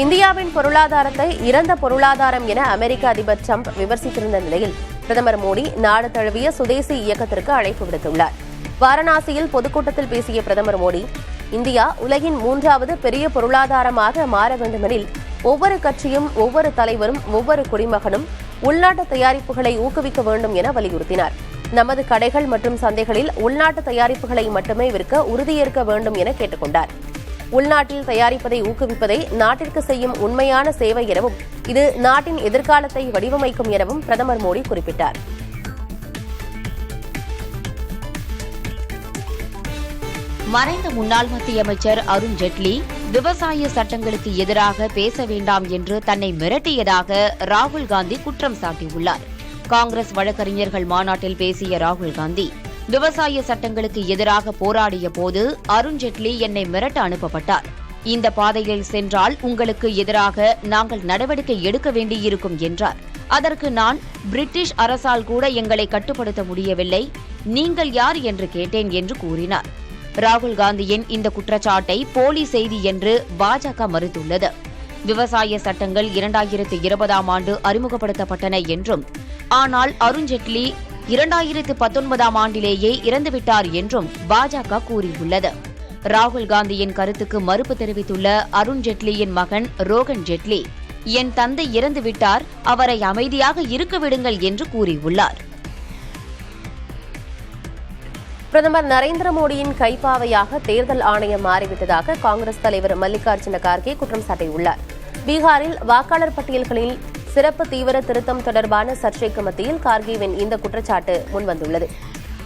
இந்தியாவின் பொருளாதாரத்தை இறந்த பொருளாதாரம் என அமெரிக்க அதிபர் டிரம்ப் விமர்சித்திருந்த நிலையில் பிரதமர் மோடி நாடு தழுவிய சுதேசி இயக்கத்திற்கு அழைப்பு விடுத்துள்ளார். வாரணாசியில் பொதுக்கூட்டத்தில் பேசிய பிரதமர் மோடி, இந்தியா உலகின் 3வது பெரிய பொருளாதாரமாக மாற வேண்டுமெனில் ஒவ்வொரு கட்சியும், ஒவ்வொரு தலைவரும், ஒவ்வொரு குடிமகனும் உள்நாட்டு தயாரிப்புகளை ஊக்குவிக்க வேண்டும் என வலியுறுத்தினார். நமது கடைகள் மற்றும் சந்தைகளில் உள்நாட்டு தயாரிப்புகளை மட்டுமே விற்க உறுதியேற்க வேண்டும் என கேட்டுக் கொண்டார். உள்நாட்டில் தயாரிப்பதை ஊக்குவிப்பதை நாட்டிற்கு செய்யும் உண்மையான சேவை எனவும் இது நாட்டின் எதிர்காலத்தை வடிவமைக்கும் எனவும் பிரதமர் மோடி குறிப்பிட்டார். மறைந்த முன்னாள் மத்திய அமைச்சர் அருண் ஜெட்லி விவசாய சட்டங்களுக்கு எதிராக பேச வேண்டாம் என்று தன்னை மிரட்டியதாக ராகுல் காந்தி குற்றம் சாட்டியுள்ளார். காங்கிரஸ் வழக்கறிஞர்கள் மாநாட்டில் பேசிய ராகுல் காந்தி, விவசாய சட்டங்களுக்கு எதிராக போராடிய போது அருண் ஜெட்லி என்னை மிரட்ட அனுப்பப்பட்டார். இந்த பாதையில் சென்றால் உங்களுக்கு எதிராக நாங்கள் நடவடிக்கை எடுக்க வேண்டியிருக்கும் என்றார். அதற்கு நான், பிரிட்டிஷ் அரசால் கூட எங்களை கட்டுப்படுத்த முடியவில்லை, நீங்கள் யார் என்று கேட்டேன் என்று கூறினார். ராகுல் காந்தியின் இந்த குற்றச்சாட்டை போலி செய்தி என்று பாஜக மறுத்துள்ளது. விவசாய சட்டங்கள் 2020ஆம் ஆண்டு அறிமுகப்படுத்தப்பட்டன என்றும், ஆனால் அருண் ஜெட்லி 2019ஆம் ஆண்டிலேயே இறந்துவிட்டார் என்றும் பாஜக கூறியுள்ளது. ராகுல் காந்தியின் கருத்துக்கு மறுப்பு தெரிவித்துள்ள அருண் ஜெட்லியின் மகன் ரோகன் ஜெட்லி, என் தந்தை இறந்துவிட்டார், அவரை அமைதியாக இருக்க விடுங்கள் என்று கூறியுள்ளார். பிரதமர் நரேந்திர மோடியின் கைப்பாவையாக தேர்தல் ஆணையம் மாறிவிட்டதாக காங்கிரஸ் தலைவர் மல்லிகார்ஜுன கார்கே குற்றம் சாட்டியுள்ளார். பீகாரில் வாக்காளர் பட்டியல்களில் சிறப்பு தீவிர திருத்தம் தொடர்பான சர்ச்சைக்கு மத்தியில் கார்கேவின் இந்த குற்றச்சாட்டு முன்வந்துள்ளது.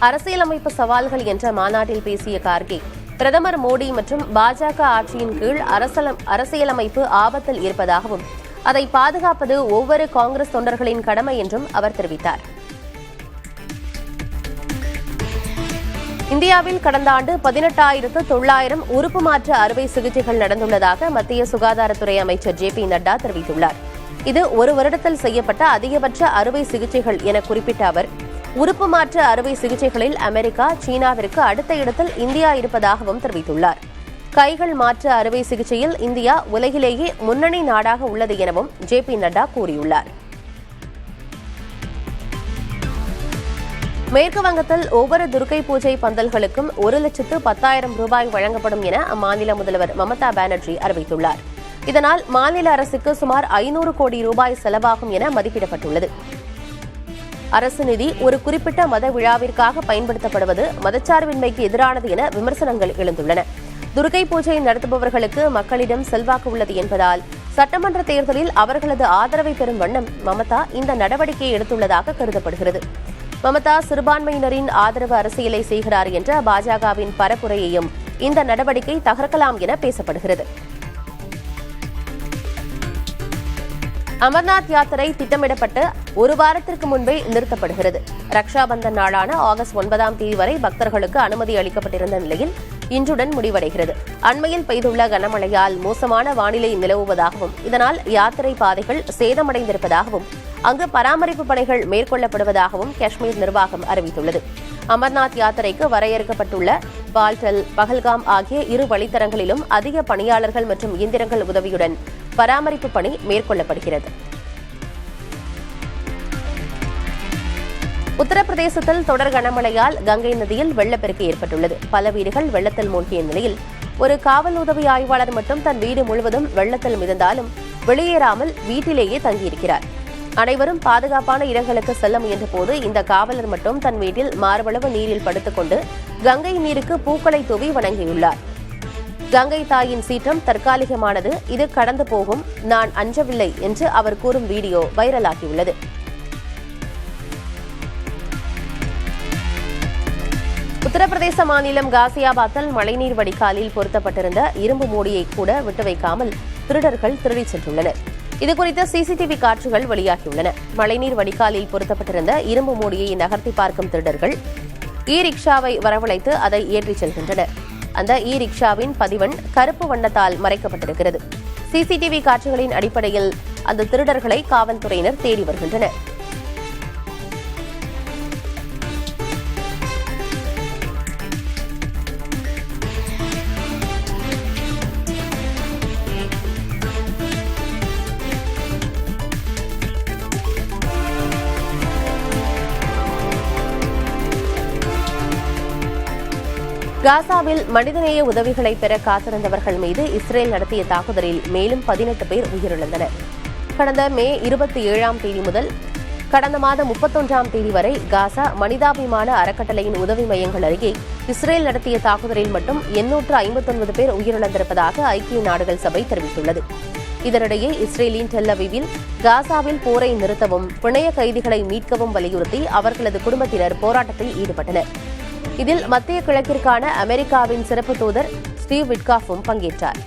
அரசியலமைப்பு சவால்கள் என்ற மாநாட்டில் பேசிய கார்கே, பிரதமர் மோடி மற்றும் பாஜக ஆட்சியின் கீழ் அரசியலமைப்பு ஆபத்தில் இருப்பதாகவும் அதை பாதுகாப்பது ஒவ்வொரு காங்கிரஸ் தொண்டர்களின் கடமை என்றும் அவர் தெரிவித்தார். இந்தியாவில் கடந்த ஆண்டு 18,900 உறுப்பு மாற்று அறுவை சிகிச்சைகள் நடந்துள்ளதாக மத்திய சுகாதாரத்துறை அமைச்சர் JP நட்டா தெரிவித்துள்ளார். இது ஒரு வருடத்தில் செய்யப்பட்ட அதிகபட்ச அறுவை சிகிச்சைகள் என குறிப்பிட்ட அவர், உறுப்பு மாற்று அறுவை சிகிச்சைகளில் அமெரிக்கா, சீனாவிற்கு அடுத்த இடத்தில் இந்தியா இருப்பதாகவும் தெரிவித்துள்ளார். கைகள் மாற்று அறுவை சிகிச்சையில் இந்தியா உலகிலேயே முன்னணி நாடாக உள்ளது எனவும் JP நட்டா கூறியுள்ளார். மேற்கு வங்கத்தில் ஒவ்வொரு துர்க்கை பூஜை பந்தல்களுக்கும் 1,10,000 ரூபாய் வழங்கப்படும் என அம்மாநில முதல்வர் மமதா பானர்ஜி அறிவித்துள்ளார். இதனால் மாநில அரசுக்கு சுமார் 500 கோடி ரூபாய் செலவாகும் என மதிப்பிடப்பட்டுள்ளது. அரசு நிதி ஒரு குறிப்பிட்ட மத விழாவிற்காக பயன்படுத்தப்படுவது மதச்சார்பின்மைக்கு எதிரானது என விமர்சனங்கள் எழுந்துள்ளன. துர்க்கை பூஜை நடத்துபவர்களுக்கு மக்களிடம் செல்வாக்கு உள்ளது என்பதால் சட்டமன்ற தேர்தலில் அவர்களது ஆதரவை பெறும் வண்ணம் மமதா இந்த நடவடிக்கையை எடுத்துள்ளதாக கருதப்படுகிறது. மமதா சிறுபான்மையினரின் ஆதரவு அரசியலை செய்கிறார் என்ற பாஜகவின் பரப்புரையையும் இந்த நடவடிக்கை தகர்க்கலாம் என பேசப்படுகிறது. அமர்நாத் யாத்திரை திட்டமிடப்பட்டு ஒரு வாரத்திற்கு முன்பே நிறுத்தப்படுகிறது. ரக்ஷாபந்தன் நாளான ஆகஸ்ட் 9ஆம் தேதி வரை பக்தர்களுக்கு அனுமதி அளிக்கப்பட்டிருந்த நிலையில் இன்றுடன் முடிவடைகிறது. அண்மையில் பெய்துள்ள கனமழையால் மோசமான வானிலை நிலவுவதாகவும் இதனால் யாத்திரை பாதைகள் சேதமடைந்திருப்பதாகவும் அங்கு பராமரிப்பு பணிகள் மேற்கொள்ளப்படுவதாகவும் காஷ்மீர் நிர்வாகம் அறிவித்துள்ளது. அமர்நாத் யாத்திரைக்கு வரையறுக்கப்பட்டுள்ள பால்டல், பகல்காம் ஆகிய 2 வழித்தடங்களிலும் அதிக பணியாளர்கள் மற்றும் இயந்திரங்கள் உதவியுடன் பராமரிப்பு பணி மேற்கொள்ளப்படுகிறது. உத்தரப்பிரதேசத்தில் தொடர் கனமழையால் கங்கை நதியில் வெள்ளப்பெருக்கு ஏற்பட்டுள்ளது. பல வீடுகள் வெள்ளத்தில் மூழ்கிய நிலையில் ஒரு காவல் உதவி ஆய்வாளர் மட்டும் தன் வீடு முழுவதும் வெள்ளத்தில் மிதந்தாலும் வெளியேறாமல் வீட்டிலேயே தங்கியிருக்கிறார். அனைவரும் பாதுகாப்பான இடங்களுக்கு செல்ல முயன்றபோது இந்த காவலர் மட்டும் தன் வீட்டில் மார்பளவு நீரில் படுத்துக்கொண்டு கங்கை நீருக்கு பூக்களை தூவி வணங்கியுள்ளார். கங்கை தாயின் சீற்றம் தற்காலிகமானது, இது கடந்து போகும், நான் அஞ்சவில்லை என்று அவர் கூறும் வீடியோ வைரலாகியுள்ளது. உத்தரப்பிரதேச மாநிலம் காசியாபாத்தில் மழைநீர் வடிகாலில் பொருத்தப்பட்டிருந்த இரும்பு மூடியை கூட விட்டு வைக்காமல் திருடர்கள் திருடிச் சென்றுள்ளனர். இதுகுறித்த CCTV காட்சிகள் வெளியாகியுள்ளன. மழைநீர் வடிகாலில் பொருத்தப்பட்டிருந்த இரும்பு மூடியை நகர்த்தி பார்க்கும் திருடர்கள் ரிக்ஷாவை வரவழைத்து அதை ஏற்றிச் செல்கின்றனர். அந்த ரிக்ஷாவின் பதிவெண் கருப்பு வண்ணத்தால் மறைக்கப்பட்டிருக்கிறது. CCTV காட்சிகளின் அடிப்படையில் அந்த திருடர்களை காவல்துறையினர் தேடி வருகின்றனர். காசாவில் மனிதநேய உதவிகளை பெற காத்திருந்தவர்கள் மீது இஸ்ரேல் நடத்திய தாக்குதலில் மேலும் 18 பேர் உயிரிழந்தனர். கடந்த மே 27ஆம் தேதி முதல் கடந்த மாதம் 31ஆம் தேதி வரை காசா மனிதாபிமான அறக்கட்டளையின் உதவி மையங்கள் அருகே இஸ்ரேல் நடத்திய தாக்குதலில் மட்டும் 859 பேர் உயிரிழந்திருப்பதாக ஐக்கிய நாடுகள் சபை தெரிவித்துள்ளது. இதனிடையே இஸ்ரேலின் டெல் அவீவில் காசாவில் போரை நிறுத்தவும் பிணைய கைதிகளை மீட்கவும் வலியுறுத்தி அவர்களது குடும்பத்தினர் போராட்டத்தில் ஈடுபட்டனர். இதில் மத்திய கிழக்கிற்கான அமெரிக்காவின் சிறப்பு தூதர் ஸ்டீவ் விட்காஃபும் பங்கேற்றார்.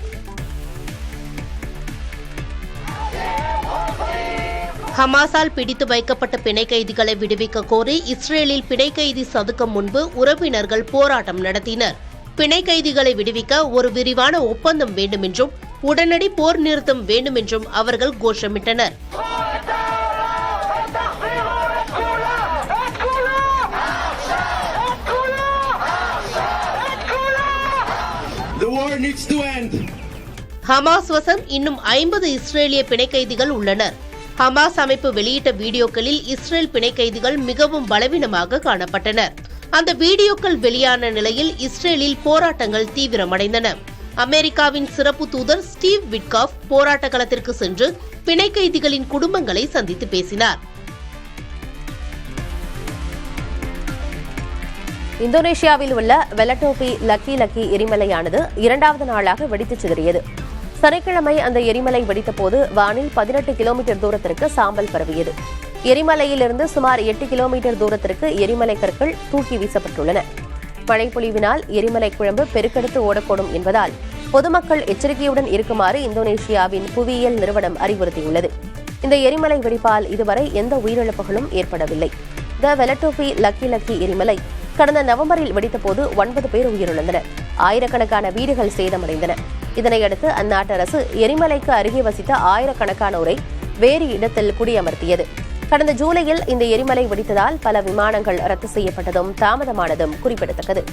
ஹமாஸால் பிடித்து வைக்கப்பட்ட பிணை கைதிகளை விடுவிக்க கோரி இஸ்ரேலில் பிணை கைதி சதுக்கம் முன்பு உறவினர்கள் போராட்டம் நடத்தினர். பிணை கைதிகளை விடுவிக்க ஒரு விரிவான ஒப்பந்தம் வேண்டும் என்றும் உடனடி போர் நிறுத்தம் வேண்டும் என்றும் அவர்கள் கோஷமிட்டனர். ஹமாஸ் வசம் இன்னும் 50 இஸ்ரேலிய பிணை கைதிகள் உள்ளனர். ஹமாஸ் அமைப்பு வெளியிட்ட வீடியோக்களில் இஸ்ரேல் பிணை கைதிகள் மிகவும் பலவீனமாக காணப்பட்டனர். அந்த வீடியோக்கள் வெளியான நிலையில் இஸ்ரேலில் போராட்டங்கள் தீவிரமடைந்தன. அமெரிக்காவின் சிறப்பு தூதர் ஸ்டீவ் விட்காஃப் போராட்ட களத்திற்கு சென்று பிணை கைதிகளின் குடும்பங்களை சந்தித்து பேசினார். இந்தோனேஷியாவில் உள்ள வெலட்டோபி லக்கி எரிமலையானது 2வது நாளாக வெடித்துச் சிதறியது. சனிக்கிழமை அந்த எரிமலை வெடித்தபோது வானில் 18 கிலோமீட்டர் தூரத்திற்கு சாம்பல் பரவியது. எரிமலையிலிருந்து சுமார் 8 கிலோமீட்டர் தூரத்திற்கு எரிமலை கற்கள் தூக்கி வீசப்பட்டுள்ளன. மழைப்பொழிவினால் எரிமலை குழம்பு பெருக்கெடுத்து ஓடக்கூடும் என்பதால் பொதுமக்கள் எச்சரிக்கையுடன் இருக்குமாறு இந்தோனேஷியாவின் புவியியல் நிறுவனம் அறிவுறுத்தியுள்ளது. இந்த எரிமலை வெடிப்பால் இதுவரை எந்த உயிரிழப்புகளும் ஏற்படவில்லை. த வெலட்டோபி லக்கி எரிமலை கடந்த நவம்பரில் வெடித்தபோது 9 பேர் உயிரிழந்தனர். ஆயிரக்கணக்கான வீடுகள் சேதமடைந்தன. இதனையடுத்து அந்நாட்டு அரசு எரிமலைக்கு அருகே வசித்த ஆயிரக்கணக்கானோரை வேறு இடத்தில் குடியமர்த்தியது. கடந்த ஜூலையில் இந்த எரிமலை வெடித்ததால் பல விமானங்கள் ரத்து செய்யப்பட்டதும் தாமதமானதும் குறிப்பிடத்தக்கது.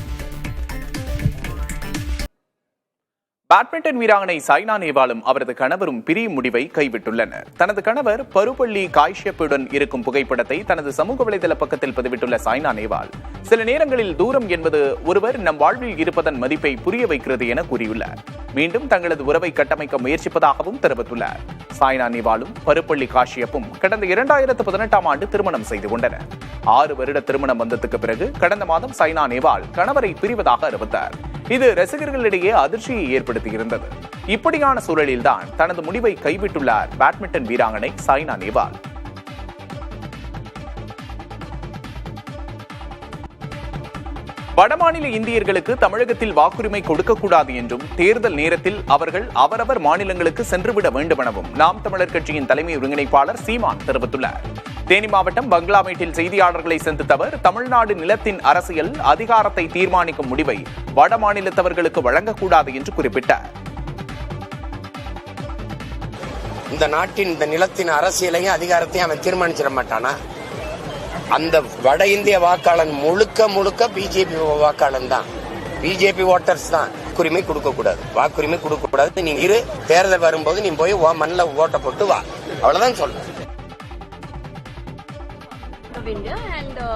பேட்மிண்டன் வீராங்கனை சாய்னா நேவாலும் அவரது கணவரும் பிரியும் முடிவை கைவிட்டுள்ளனர். தனது கணவர் பருப்பள்ளி காஷ்யப்புடன் இருக்கும் புகைப்படத்தை தனது சமூக வலைதள பக்கத்தில் பதிவிட்டுள்ள சாய்னா நேவால், சில நேரங்களில் தூரம் என்பது ஒருவர் நம் வாழ்வில் இருப்பதன் மதிப்பை புரிய வைக்கிறது என கூறியுள்ளார். மீண்டும் தங்களது உறவை கட்டமைக்க முயற்சிப்பதாகவும் தெரிவித்துள்ளார். சாய்னா நேவாலும் பருப்பள்ளி காஷ்யப்பும் கடந்த 2018ஆம் ஆண்டு திருமணம் செய்து கொண்டனர். 6 வருட திருமண பந்தத்துக்கு பிறகு கடந்த மாதம் சாய்னா நேவால் கணவரை பிரிவதாக அறிவித்தார். இது ரசிகர்களிடையே அதிர்ச்சியை ஏற்படுத்தியிருந்தது. இப்படியான சூழலில்தான் தனது முடிவை கைவிட்டுள்ளார் பேட்மிண்டன் வீராங்கனை சாய்னா நேவால். வடமாநில இந்தியர்களுக்கு தமிழகத்தில் வாக்குரிமை கொடுக்கக்கூடாது என்றும் தேர்தல் நேரத்தில் அவர்கள் அவரவர் மாநிலங்களுக்கு சென்றுவிட வேண்டும் எனவும் நாம் தமிழர் கட்சியின் தலைமை ஒருங்கிணைப்பாளர் சீமான் தெரிவித்துள்ளார். தேனி மாவட்டம் பங்களாமேட்டில் செய்தியாளர்களை சந்தித்த அவர், தமிழ்நாடு நிலத்தின் அரசியல் அதிகாரத்தை தீர்மானிக்கும் முடிவை வட மாநிலத்தவர்களுக்கு வழங்கக்கூடாது என்று குறிப்பிட்டார். இந்த நாட்டின் இந்த நிலத்தின் அரசியலையும் அதிகாரத்தையும் அவன் தீர்மானிச்சிட மாட்டானா? அந்த வட இந்திய வாக்காளன் முழுக்க பிஜேபி வாக்காளன் தான், பிஜேபி ஓட்டர்ஸ் தான். வாக்குரிமை கொடுக்க கூடாது, வாக்குரிமை கொடுக்க கூடாது. நீ இரு, தேர்தல் வரும்போது நீ போய் மண்ணில் ஓட்ட போட்டு வா, அவ்வளவுதான் சொல்றேன்.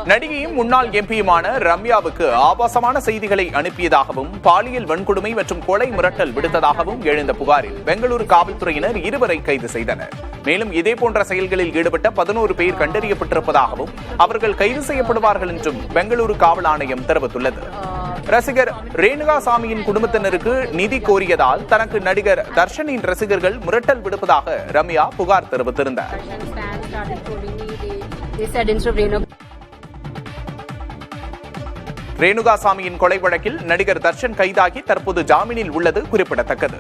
நடிகையும் முன்னாள் எம்பியுமான ரம்யாவுக்கு ஆபாசமான செய்திகளை அனுப்பியதாகவும் பாலியல் வன்கொடுமை மற்றும் கொலை மிரட்டல் விடுத்ததாகவும் எழுந்த புகாரில் பெங்களூரு காவல்துறையினர் 2 பேரை கைது செய்தனர். மேலும் இதேபோன்ற செயல்களில் ஈடுபட்ட 11 பேர் கண்டறியப்பட்டிருப்பதாகவும் அவர்கள் கைது செய்யப்படுவார்கள் என்றும் பெங்களூரு காவல் ஆணையம் தெரிவித்துள்ளது. ரசிகர் ரேணுகாசாமியின் குடும்பத்தினருக்கு நிதி கோரியதால் தனக்கு நடிகர் தர்ஷனின் ரசிகர்கள் மிரட்டல் விடுப்பதாக ரம்யா புகார் தெரிவித்திருந்தார். ரேணுகாசாமியின் கொலை வழக்கில் நடிகர் தர்ஷன் கைதாகி தற்போது ஜாமீனில் உள்ளது குறிப்பிடத்தக்கது.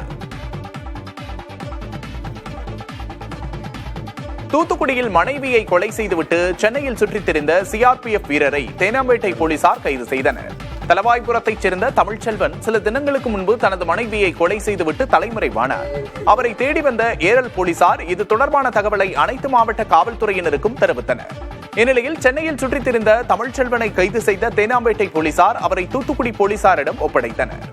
தூத்துக்குடியில் மனைவியை கொலை செய்துவிட்டு சென்னையில் சுற்றித் திரிந்த சிஆர்பிஎஃப் வீரரை தேனாம்பேட்டை போலீசார் கைது செய்தனர். தலவாய்புரத்தைச் சேர்ந்த தமிழ்ச்செல்வன் சில தினங்களுக்கு முன்பு தனது மனைவியை கொலை செய்துவிட்டு தலைமறைவானார். அவரை தேடி வந்த ஏரல் போலீசார் இது தொடர்பான தகவலை அனைத்து மாவட்ட காவல்துறையினருக்கும் தெரிவித்தனர். இந்நிலையில் சென்னையில் சுற்றித் திரிந்த தமிழ்ச்செல்வனை கைது செய்த தேனாம்பேட்டை போலீசார் அவரை தூத்துக்குடி போலீசாரிடம் ஒப்படைத்தனர்.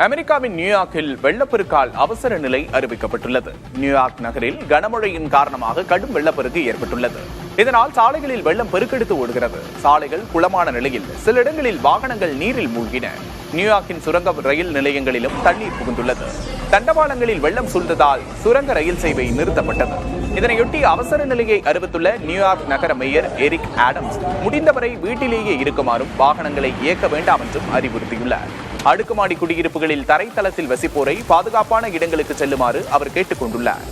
அமெரிக்காவின் நியூயார்க்கில் வெள்ளப்பெருக்கால் அவசர நிலை அறிவிக்கப்பட்டுள்ளது. நியூயார்க் நகரில் கனமழையின் காரணமாக கடும் வெள்ளப்பெருக்கு ஏற்பட்டுள்ளது. இதனால் சாலைகளில் வெள்ளம் பெருக்கெடுத்து ஓடுகிறது. சாலைகள் குளமான நிலையில் சில இடங்களில் வாகனங்கள் நீரில் மூழ்கின. நியூயார்க்கின் சுரங்க ரயில் நிலையங்களிலும் தண்ணீர் புகுந்துள்ளது. தண்டவாளங்களில் வெள்ளம் சூழ்ந்ததால் சுரங்க ரயில் சேவை நிறுத்தப்பட்டது. இதனையொட்டி அவசர நிலையை அறிவித்துள்ள நியூயார்க் நகர மேயர் எரிக் ஆடம்ஸ் முடிந்தவரை வீட்டிலேயே இருக்குமாறும் வாகனங்களை இயக்க வேண்டாம் என்றும் அறிவுறுத்தியுள்ளார். அடுக்குமாடி குடியிருப்புகளில் தரைத்தளத்தில் வசிப்போரை பாதுகாப்பான இடங்களுக்கு செல்லுமாறு அவர் கேட்டுக் கொண்டுள்ளார்.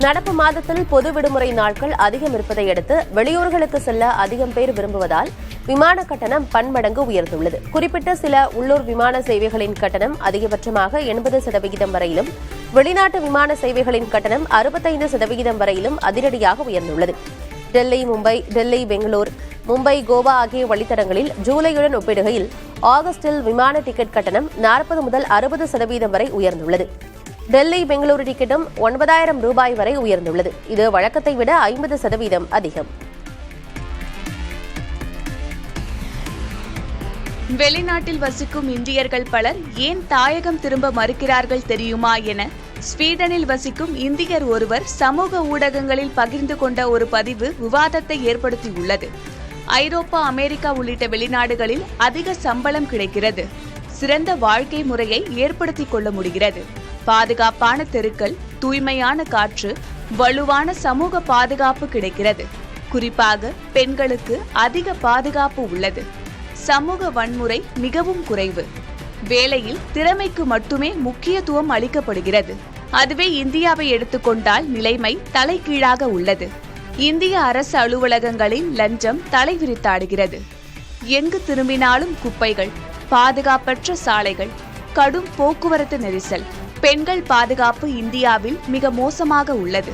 நடப்பு மாதத்தில் பொது விடுமுறை நாட்கள் அதிகம் இருப்பதை அடுத்து வெளியூர்களுக்கு செல்ல அதிகம் பேர் விரும்புவதால் விமான கட்டணம் பன்மடங்கு உயர்ந்துள்ளது. குறிப்பிட்ட சில உள்ளூர் விமான சேவைகளின் கட்டணம் அதிகபட்சமாக 80% வரையிலும், வெளிநாட்டு விமான சேவைகளின் கட்டணம் 65% வரையிலும் அதிரடியாக உயர்ந்துள்ளது. டெல்லி மும்பை, டெல்லி பெங்களூர், மும்பை கோவா ஆகிய வழித்தடங்களில் ஜூலையுடன் ஒப்பிடுகையில் ஆகஸ்டில் விமான டிக்கெட் கட்டணம் 40 முதல் 60% வரை உயர்ந்துள்ளது. டெல்லி பெங்களூரு டிக்கெட்டும் 9,000 ரூபாய் வரை உயர்ந்துள்ளது. இது வழக்கத்தை விட 50% அதிகம். வெளிநாட்டில் வசிக்கும் இந்தியர்கள் பலர் ஏன் தாயகம் திரும்ப மறுக்கிறார்கள் தெரியுமா என ஸ்வீடனில் வசிக்கும் இந்தியர் ஒருவர் சமூக ஊடகங்களில் பகிர்ந்து கொண்ட ஒரு பதிவு விவாதத்தை ஏற்படுத்தியுள்ளது. ஐரோப்பா, அமெரிக்கா உள்ளிட்ட வெளிநாடுகளில் அதிக சம்பளம் கிடைக்கிறது, சிறந்த வாழ்க்கை முறையை ஏற்படுத்திக் கொள்ள முடிகிறது, பாதுகாப்பான தெருக்கள், தூய்மையான காற்று, வலுவான சமூக பாதுகாப்பு கிடைக்கிறது, குறிப்பாக பெண்களுக்கு அதிக பாதுகாப்பு உள்ளது, சமூக வன்முறை மிகவும் குறைவு, வேலையில் திறமைக்கு மட்டுமே முக்கியத்துவம் அளிக்கப்படுகிறது. அதுவே இந்தியாவை எடுத்துக்கொண்டால் நிலைமை தலைகீழாக உள்ளது. இந்திய அரசு அலுவலகங்களில் லஞ்சம் தலைவிரித்தாடுகிறது. எங்கு திரும்பினாலும் குப்பைகள், பாதுகாப்பற்ற சாலைகள், கடும் போக்குவரத்து நெரிசல். பெண்கள் பாதுகாப்பு இந்தியாவில் மிக மோசமாக உள்ளது.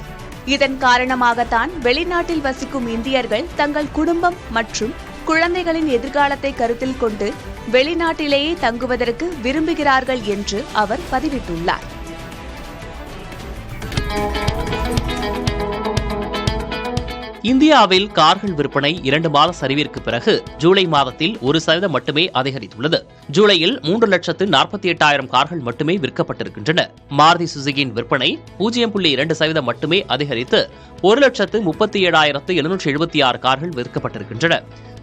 இதன் காரணமாகத்தான் வெளிநாட்டில் வசிக்கும் இந்தியர்கள் தங்கள் குடும்பம் மற்றும் குழந்தைகளின் எதிர்காலத்தை கருத்தில் கொண்டு வெளிநாட்டிலேயே தங்குவதற்கு விரும்புகிறார்கள் என்று அவர் பதிவிட்டுள்ளார். இந்தியாவில் கார்கள் விற்பனை 2 மாத சரிவிற்கு பிறகு ஜூலை மாதத்தில் 1% மட்டுமே அதிகரித்துள்ளது. ஜூலையில் 3,48,000 கார்கள் மட்டுமே விற்கப்பட்டிருக்கின்றன. மாருதி சுசுகியின் விற்பனை 0.2% மட்டுமே அதிகரித்து 1,37,776 கார்கள் விற்கப்பட்டிருக்கின்றன.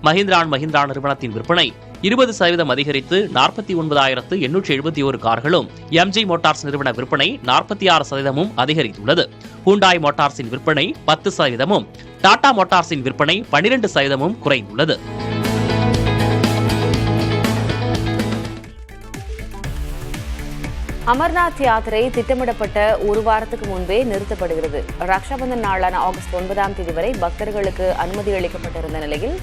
மஹிந்திரா அண்ட் மஹிந்திரா நிறுவனத்தின் விற்பனை 20% அதிகரித்து 49,871 கார்களும், எம்ஜி மோட்டார்ஸ் நிறுவன விற்பனை 46% அதிகரித்துள்ளது. ஹூண்டாய் மோட்டார்ஸின் விற்பனை 10%, டாடா மோட்டார்ஸின் விற்பனை 12% குறைந்துள்ளது. அமர்நாத் யாத்திரை திட்டமிடப்பட்ட ஒரு வாரத்துக்கு முன்பே நிறுத்தப்படுகிறது. ரக்ஷாபந்தன் நாளான ஆகஸ்ட் 9ஆம் தேதி வரை பக்தர்களுக்கு அனுமதி அளிக்கப்பட்டிருந்த நிலையில்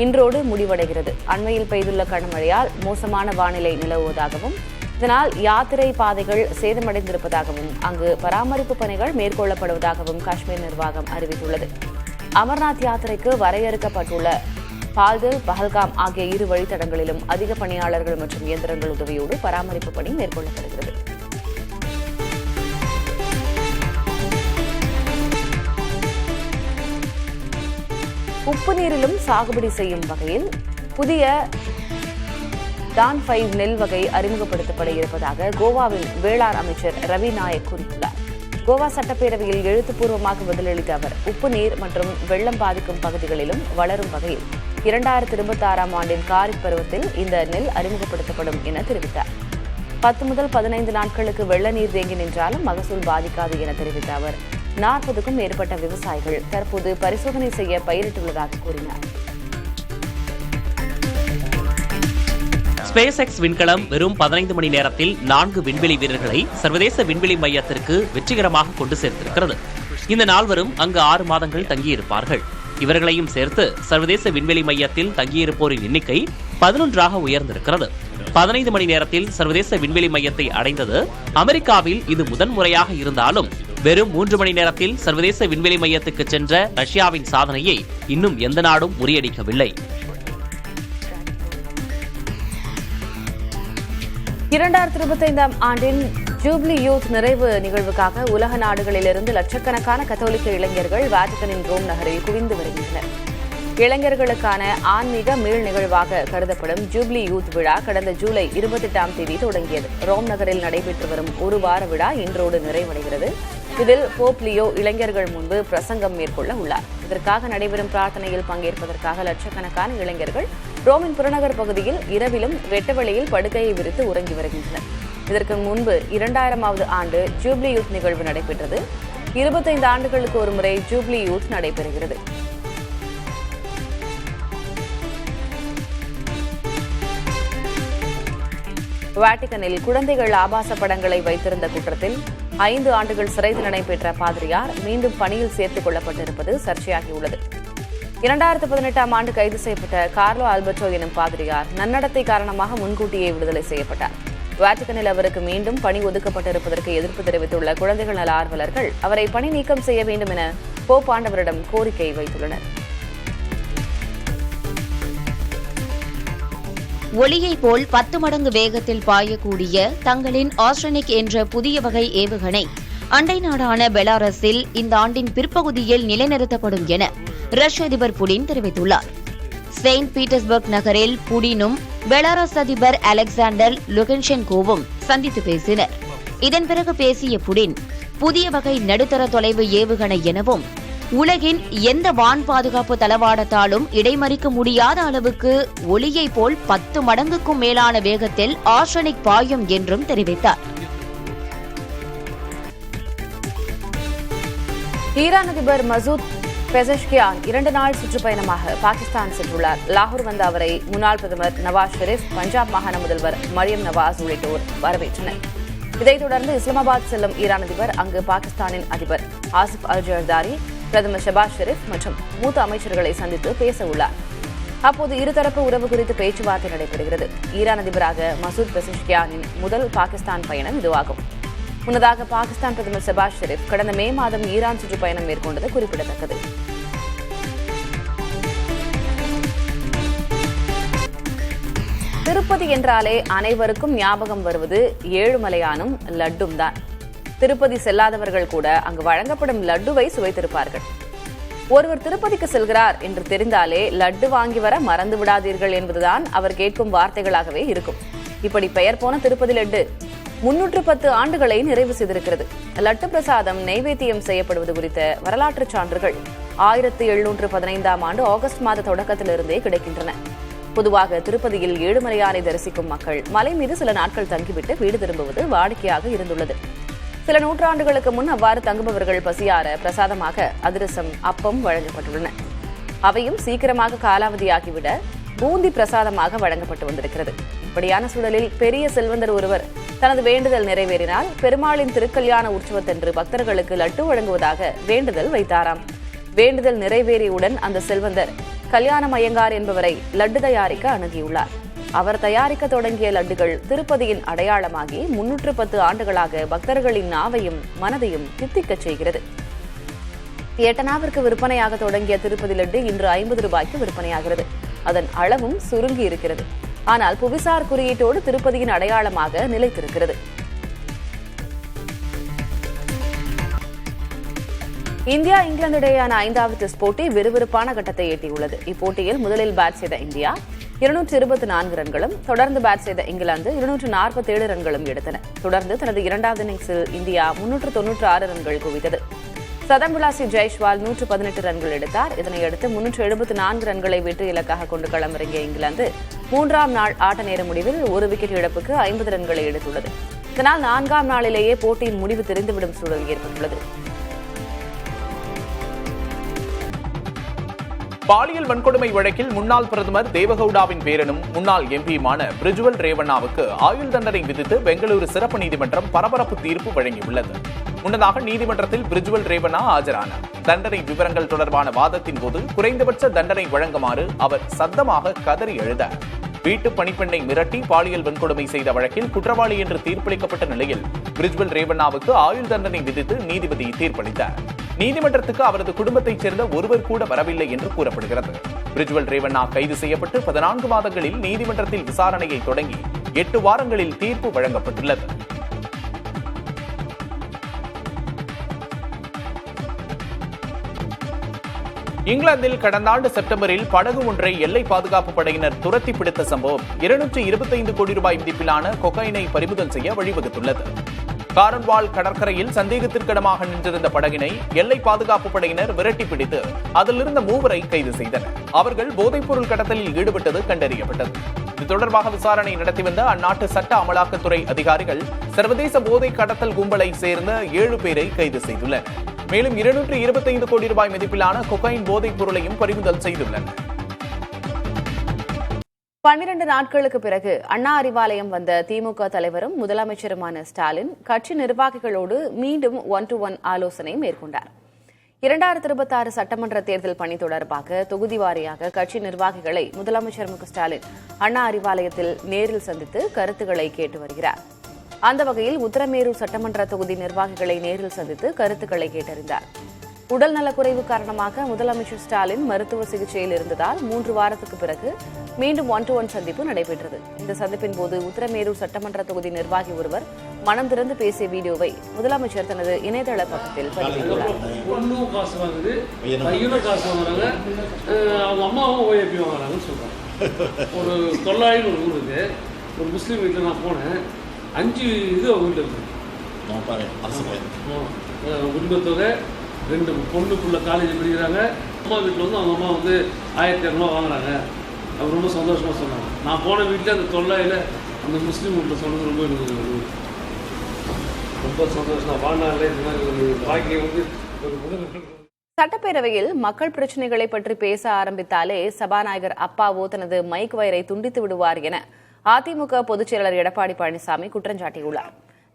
இன்றோடு முடிவடைகிறது. அண்மையில் பெய்துள்ள கனமழையால் மோசமான வானிலை நிலவுவதாகவும், இதனால் யாத்திரை பாதைகள் சேதமடைந்திருப்பதாகவும், அங்கு பராமரிப்பு பணிகள் மேற்கொள்ளப்படுவதாகவும் காஷ்மீர் நிர்வாகம் அறிவித்துள்ளது. அமர்நாத் யாத்திரைக்கு வரையறுக்கப்பட்டுள்ள பால்தல், பஹல்காம் ஆகிய 2 வழித்தடங்களிலும் அதிக பணியாளர்கள் மற்றும் இயந்திரங்கள் உதவியோடு பராமரிப்பு பணி மேற்கொள்ளப்படுகிறது. உப்பு நீரிலும் சாகுபடி செய்யும் வகையில் புதிய டான் 5 நெல் வகை அறிமுகப்படுத்தப்பட இருப்பதாக கோவாவின் வேளாண் அமைச்சர் ரவி நாயக் கூறியுள்ளார். கோவா சட்டப்பேரவையில் எழுத்துப்பூர்வமாக பதிலளித்த அவர், உப்பு நீர் மற்றும் வெள்ளம் பாதிக்கும் பகுதிகளிலும் வளரும் வகையில் 2026ஆம் ஆண்டின் காரிஃப் பருவத்தில் இந்த நெல் அறிமுகப்படுத்தப்படும் என தெரிவித்தார். 10 முதல் 15 நாட்களுக்கு வெள்ள நீர் தேங்கி நின்றாலும் மகசூல் பாதிக்காது என தெரிவித்த அவர், 40க்கும் மேற்பட்ட விவசாயிகள் தற்போது பரிசோதனை செய்ய பயிரிட்டுள்ளதாக கூறினார். ஸ்பேஸ் எக்ஸ் விண்கலம் வெறும் 15 மணி நேரத்தில் 4 விண்வெளி வீரர்களை சர்வதேச விண்வெளி மையத்திற்கு வெற்றிகரமாக கொண்டு சேர்த்திருக்கிறது. இந்த நால்வரும் அங்கு 6 மாதங்கள் தங்கியிருப்பார்கள். இவர்களையும் சேர்த்து சர்வதேச விண்வெளி மையத்தில் தங்கியிருப்போரின் எண்ணிக்கை 11ஆக உயர்ந்திருக்கிறது. 15 மணி நேரத்தில் சர்வதேச விண்வெளி மையத்தை அடைந்தது அமெரிக்காவில் இது முதன்முறையாக இருந்தாலும், வெறும் 3 மணி நேரத்தில் சர்வதேச விண்வெளி மையத்துக்கு சென்ற ரஷ்யாவின் சாதனையை இன்னும் எந்த நாடும் முறியடிக்கவில்லை. 2025ஆம் ஆண்டின் ஜூப்ளி யூத் நிறைவு நிகழ்வுக்காக உலக நாடுகளிலிருந்து லட்சக்கணக்கான கத்தோலிக்க இளைஞர்கள் வாட்டிகனின் ரோம் நகரில் குவிந்து வருகின்றனர். இளைஞர்களுக்கான ஆன்மீக மீள் நிகழ்வாக கருதப்படும் ஜூப்ளி யூத் விழா கடந்த ஜூலை 28ஆம் தேதி தொடங்கியது. ரோம் நகரில் நடைபெற்று வரும் ஒரு வார விழா இன்றோடு நிறைவடைகிறது. இதில் போப் லியோ இளைஞர்கள் முன்பு பிரசங்கம் மேற்கொள்ள உள்ளார். இதற்காக நடைபெறும் பிரார்த்தனையில் பங்கேற்பதற்காக லட்சக்கணக்கான இளைஞர்கள் ரோமின் புறநகர் பகுதியில் இரவிலும் வெட்டவெளியில் படுக்கையை விரித்து உறங்கி வருகின்றனர். இதற்கு முன்பு 2000வது ஆண்டு ஜூப்ளி யூத் நிகழ்வு நடைபெற்றது. 25 ஆண்டுகளுக்கு ஒருமுறை ஜூப்ளி யூத் நடைபெறுகிறது. வாட்டிகனில் குழந்தைகள் ஆபாச படங்களை வைத்திருந்த குற்றத்தில் 5 ஆண்டுகள் சிறை தண்டனை பெற்ற பாதிரியார் மீண்டும் பணியில் சேர்த்துக் கொள்ளப்பட்டிருப்பது சர்ச்சையாகியுள்ளது. 2018ஆம் ஆண்டு கைது செய்யப்பட்ட கார்லோ ஆல்பர்டோ எனும் பாதிரியார் நன்னடத்தை காரணமாக முன்கூட்டியே விடுதலை செய்யப்பட்டார். வாட்டிகனில் அவருக்கு மீண்டும் பணி ஒதுக்கப்பட்டிருப்பதற்கு எதிர்ப்பு தெரிவித்துள்ள குழந்தைகள் நல ஆர்வலர்கள் அவரை பணி நீக்கம் செய்ய வேண்டும் என போப் ஆண்டவரிடம் கோரிக்கை வைத்துள்ளனர். ஒளியை போல் 10 மடங்கு வேகத்தில் பாயக்கூடிய தங்களின் ஆஸ்ட்ரனிக் என்ற புதிய வகை ஏவுகணை அண்டை நாடான பெலாரஸில் இந்த ஆண்டின் பிற்பகுதியில் நிலைநிறுத்தப்படும் என ரஷ்ய அதிபர் புடின் தெரிவித்துள்ளார். செயின்ட் பீட்டர்ஸ்பர்க் நகரில் புடினும் பெலாரஸ் அதிபர் அலெக்சாண்டர் லுகன்ஷென்கோவும் சந்தித்து பேசினர். இதன் பிறகு பேசிய புடின் புதிய வகை நடுத்தர தொலைவு ஏவுகணை எனவும் உலகின் எந்த வான் பாதுகாப்பு தளவாடத்தாலும் இடைமறிக்க முடியாத அளவுக்கு ஒளியை போல் 10 மடங்குக்கும் மேலான வேகத்தில் ஆர்சனிக் பாயும் என்றும் தெரிவித்தார். ஈரான் அதிபர் மசூத் பெசஷ்கியான் 2 நாள் சுற்றுப்பயணமாக பாகிஸ்தான் சென்றுள்ளார். லாகூர் வந்த அவரை முன்னாள் பிரதமர் நவாஸ் ஷெரீப், பஞ்சாப் மாகாண முதல்வர் மரியம் நவாஸ் உள்ளிட்டோர் வரவேற்றனர். இதைத் தொடர்ந்து இஸ்லாமாபாத் செல்லும் ஈரான் அதிபர் அங்கு பாகிஸ்தானின் அதிபர் ஆசிப் அல் ஜர்தாரி, பிரதமர் ஷபாஸ் ஷெரீப் மற்றும் மூத்த அமைச்சர்களை சந்தித்து பேச உள்ளார். அப்போது இருதரப்பு உறவு குறித்து பேச்சுவார்த்தை நடைபெறுகிறது. ஈரான் அதிபராக மசூத் பெசஷ்கியானின் முதல் பாகிஸ்தான் பயணம் இதுவாகும். முன்னதாக பாகிஸ்தான் பிரதமர் ஷபாஸ் ஷெரீப் கடந்த மே மாதம் ஈரான் சுற்றுப்பயணம் மேற்கொண்டது குறிப்பிடத்தக்கது. திருப்பதி என்றாலே அனைவருக்கும் ஞாபகம் வருவது ஏழுமலையானும் லட்டும் தான். திருப்பதி செல்லாதவர்கள் கூட அங்கு வழங்கப்படும் லட்டுவை சுவைத்திருப்பார்கள். ஒருவர் திருப்பதிக்கு செல்கிறார் என்று தெரிந்தாலே லட்டு வாங்கி வர மறந்து விடாதீர்கள் என்பதுதான் அவர் கேட்கும் வார்த்தைகளாகவே இருக்கும். இப்படி பெயர் போன திருப்பதி லட்டு 310 ஆண்டுகளை நிறைவு செய்திருக்கிறது. லட்டு பிரசாதம் நைவேத்தியம் செய்யப்படுவது குறித்த வரலாற்று சான்றுகள் 1715ஆம் ஆண்டு ஆகஸ்ட் மாத தொடக்கத்திலிருந்தே கிடைக்கின்றன. பொதுவாக திருப்பதியில் ஏழுமலையானை தரிசிக்கும் மக்கள் மலை மீது சில நாட்கள் தங்கிவிட்டு வீடு திரும்புவது வாடிக்கையாக இருந்துள்ளது. சில நூற்றாண்டுகளுக்கு முன் அவ்வாறு தங்குபவர்கள் பசியார பிரசாதமாக அதிரசம், அப்பம் வழங்கப்பட்டுள்ளன. அவையும் சீக்கிரமாக காலாவதியாகிவிட பூந்தி பிரசாதமாக வழங்கப்பட்டு வந்திருக்கிறது. இப்படியான சூழலில் பெரிய செல்வந்தர் ஒருவர் தனது வேண்டுதல் நிறைவேறினால் பெருமாளின் திருக்கல்யாண உற்சவத்தன்று பக்தர்களுக்கு லட்டு வழங்குவதாக வேண்டுதல் வைத்தாராம். வேண்டுதல் நிறைவேறியவுடன் அந்த செல்வந்தர் கல்யாணம் ஐயங்கார் என்பவரை லட்டு தயாரிக்க அணுகியுள்ளார். அவர் தயாரிக்க தொடங்கிய லட்டுகள் திருப்பதியின் அடையாளமாகி 310 ஆண்டுகளாக பக்தர்களின் நாவையும் மனதையும் தித்திக்கச் செய்கிறது. எட்டனாவிற்கு விற்பனையாக தொடங்கிய திருப்பதி லட்டு இன்று 50 ரூபாய்க்கு விற்பனையாகிறது. அதன் அளவும் சுருங்கி இருக்கிறது. ஆனால் புவிசார் குறியீட்டோடு திருப்பதியின் அடையாளமாக நிலைத்திருக்கிறது. இந்தியா இங்கிலாந்து இடையேயான 5வது டெஸ்ட் போட்டி விறுவிறுப்பான கட்டத்தை எட்டியுள்ளது. இப்போட்டியில் முதலில் பேட் செய்த இந்தியா 224 ரன்களும், தொடர்ந்து பேட் செய்த இங்கிலாந்து 247 ரன்களும் எடுத்தன. தொடர்ந்து தனது 2வது இன்னிங்ஸில் இந்தியா 396 ரன்கள் குவித்தது. சதம் விளாசி ஜெய்ஸ்வால் 118 ரன்கள் எடுத்தார். இதனையடுத்து 374 ரன்களை வெற்றி இலக்காக கொண்டு களமிறங்கிய இங்கிலாந்து 3ஆம் நாள் ஆட்ட நேர முடிவில் ஒரு விக்கெட் இழப்புக்கு 50 ரன்களை எடுத்துள்ளது. இதனால் 4ஆம் நாளிலேயே போட்டியின் முடிவு தெரிந்துவிடும் சூழல் ஏற்பட்டுள்ளது. பாலியல் வன்கொடுமை வழக்கில் முன்னாள் பிரதமர் தேவகவுடாவின் பேரனும் முன்னாள் எம்பியுமான பிரிஜ்வல் ரேவண்ணாவுக்கு ஆயுள் தண்டனை விதித்து பெங்களூரு சிறப்பு நீதிமன்றம் பரபரப்பு தீர்ப்பு வழங்கியுள்ளது. முன்னதாக நீதிமன்றத்தில் பிரிஜ்வல் ரேவண்ணா ஆஜரானார். தண்டனை விவரங்கள் தொடர்பான வாதத்தின் போது குறைந்தபட்ச தண்டனை வழங்குமாறு அவர் சத்தமாக கதறி எழுதார். வீட்டு பணிப்பெண்ணை மிரட்டி பாலியல் வன்கொடுமை செய்த வழக்கில் குற்றவாளி என்று தீர்ப்பளிக்கப்பட்ட நிலையில் பிரிஜ்வல் ரேவண்ணாவுக்கு ஆயுள் தண்டனை விதித்து நீதிபதி தீர்ப்பளித்தார். நீதிமன்றத்துக்கு அவரது குடும்பத்தைச் சேர்ந்த ஒருவர் கூட வரவில்லை என்று கூறப்படுகிறது. பிரிஜ்வல் ரேவண்ணா கைது செய்யப்பட்டு 14 மாதங்களில் நீதிமன்றத்தில் விசாரணையை தொடங்கி 8 வாரங்களில் தீர்ப்பு வழங்கப்பட்டுள்ளது. இங்கிலாந்தில் கடந்த ஆண்டு செப்டம்பரில் படகு ஒன்றை எல்லை பாதுகாப்பு படையினர் துரத்தி பிடித்த சம்பவம் 225 கோடி ரூபாய் மதிப்பிலான கொக்கைனை பறிமுதல் செய்ய வழிவகுத்துள்ளது. காரன்வால் கடற்கரையில் சந்தேகத்திற்கிடமாக நின்றிருந்த படகினை எல்லை பாதுகாப்பு படையினர் விரட்டி பிடித்து அதிலிருந்த 3 கைது செய்தனர். அவர்கள் போதைப்பொருள் கடத்தலில் ஈடுபட்டது கண்டறியப்பட்டது. இது தொடர்பாக விசாரணை நடத்தி வந்த அந்நாட்டு சட்ட அமலாக்கத்துறை அதிகாரிகள் சர்வதேச போதை கடத்தல் கும்பலை சேர்ந்த 7 பேரை கைது செய்துள்ளனர். மேலும் 225 கோடி ரூபாய் மதிப்பிலான கொக்கைன் போதைப் பொருளையும் பறிமுதல் செய்துள்ளனர். 12 நாட்களுக்கு பிறகு அண்ணா அறிவாலயம் வந்த திமுக தலைவரும் முதலமைச்சருமான ஸ்டாலின் கட்சி நிர்வாகிகளோடு மீண்டும் 1-to-1 ஆலோசனை மேற்கொண்டார். 2026 சட்டமன்ற தேர்தல் பணி தொடர்பாக தொகுதி வாரியாக கட்சி நிர்வாகிகளை முதலமைச்சர் மு க ஸ்டாலின் அண்ணா அறிவாலயத்தில் நேரில் சந்தித்து கருத்துக்களை கேட்டு வருகிறார். அந்த வகையில் உத்தரமேரூர் சட்டமன்ற தொகுதி நிர்வாகிகளை நேரில் சந்தித்து கருத்துக்களை கேட்டறிந்தார். உடல் நலக்குறைவு காரணமாக முதலமைச்சர் ஸ்டாலின் மருத்துவ சிகிச்சையில் இருந்ததால் 3 வாரத்துக்கு பிறகு மீண்டும் 1-to-1 சந்திப்பு நடைபெற்றது. இந்த சந்திப்பின் போது உத்தரமேரூர் சட்டமன்ற தொகுதி நிர்வாகி ஒருவர் மனம் திறந்து பேசிய வீடியோவை முதலமைச்சர் தனது இணையதள பக்கத்தில் பதிவிட்டுள்ளார். ஒரு தொள்ளாயிரம் ஒரு ஊர் இருக்கு. ஒரு முஸ்லீம் வீட்டில் நான் போனேன். 5 இது அவங்க வீட்டில் இருக்கு. குடும்பத்தொகை 2 பொண்ணுக்குள்ள காலேஜ் படிக்கிறாங்க. அம்மா வீட்டில் வந்து அவங்க அம்மா வந்து 1200 வாங்குறாங்க. அவங்க ரொம்ப சந்தோஷமாக சொன்னாங்க. நான் போன வீட்டில் அந்த தொள்ளாயிரம் அந்த முஸ்லீம் வீட்டில் சொன்னது ரொம்ப எனக்கு ரொம்ப சந்தோஷம். வாழ்நாளில் இந்த மாதிரி ஒரு பாக்கியம் வந்து ஒரு முதல். சட்டப்பேரவையில் மக்கள் பிரச்சினைகளை பற்றி பேச ஆரம்பித்தாலே சபாநாயகர் அப்பாவோ தனது மைக் வயரை துண்டித்து விடுவார் என அதிமுக பொதுச் செயலாளர் எடப்பாடி பழனிசாமி குற்றம் சாட்டியுள்ளார்.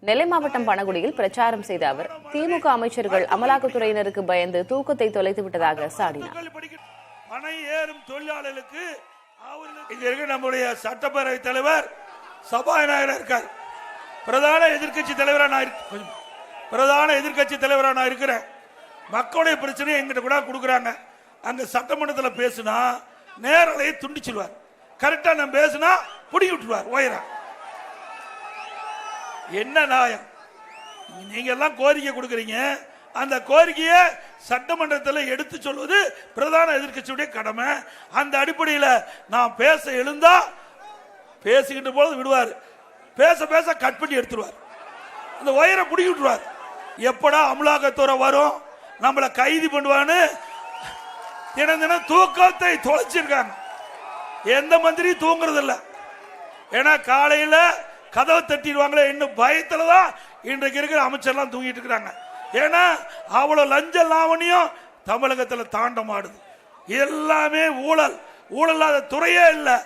நெல்லை மாவட்டம் பனகுடியில் பிரச்சாரம் செய்த அவர் திமுக அமைச்சர்கள் அமலாக்கத்துறையினருக்கு பயந்து தூக்கத்தை தொலைத்து விட்டதாக சாடினார். பனை ஏறும் தொழிலாளர்களுக்கு இங்க இருக்க நம்முடைய சட்டப்பேரவை தலைவர் சபாநாயகர் இருக்கார். பிரதான எதிர்கட்சி தலைவரா நான் இருக்கிறேன். மக்களுடைய பிரச்சனை எங்கிட்ட கூட கொடுக்குறாங்க. அங்க சட்டமன்றத்தில் பேசுனா நேரலையை துண்டிச்சிருவார். கரெக்டா நான் பேசுனா புடிங்கி விட்டுருவார். ஓயரா என்ன நியாயம்? நீங்க எல்லாம் கோரிக்கை கொடுக்குறீங்க. அந்த கோரிக்கையை சட்டமன்றத்தில் எடுத்து சொல்வது பிரதான எதிர்கட்சியுடைய கடமை. அந்த அடிப்படையில் நான் பேச எழுந்தா பேசிக்கிட்டு போது விடுவார். பேச பேச கட் பண்ணி எடுத்துருவார். அந்த ஒயரை புடிங்கி விட்டுருவார். எப்படா அமலாக்கத்துறை வரும் நம்மளை கைது பண்ணுவான்னு தினம் தினம் தூக்கத்தை தொலைச்சிருக்காங்க. எந்த மந்திரி தூங்குறது இல்ல. ஏன்னா காலையில கதவை தட்டிடுவாங்களே இன்னும் பயத்துல தான் இன்றைக்கு இருக்கிற அமைச்சர்லாம் தூங்கிட்டு இருக்கிறாங்க. ஏன்னா அவ்வளவு லஞ்ச லாவணியம் தமிழகத்தில் தாண்டமாடுது. எல்லாமே ஊழல். ஊழலாத துறையே இல்லை.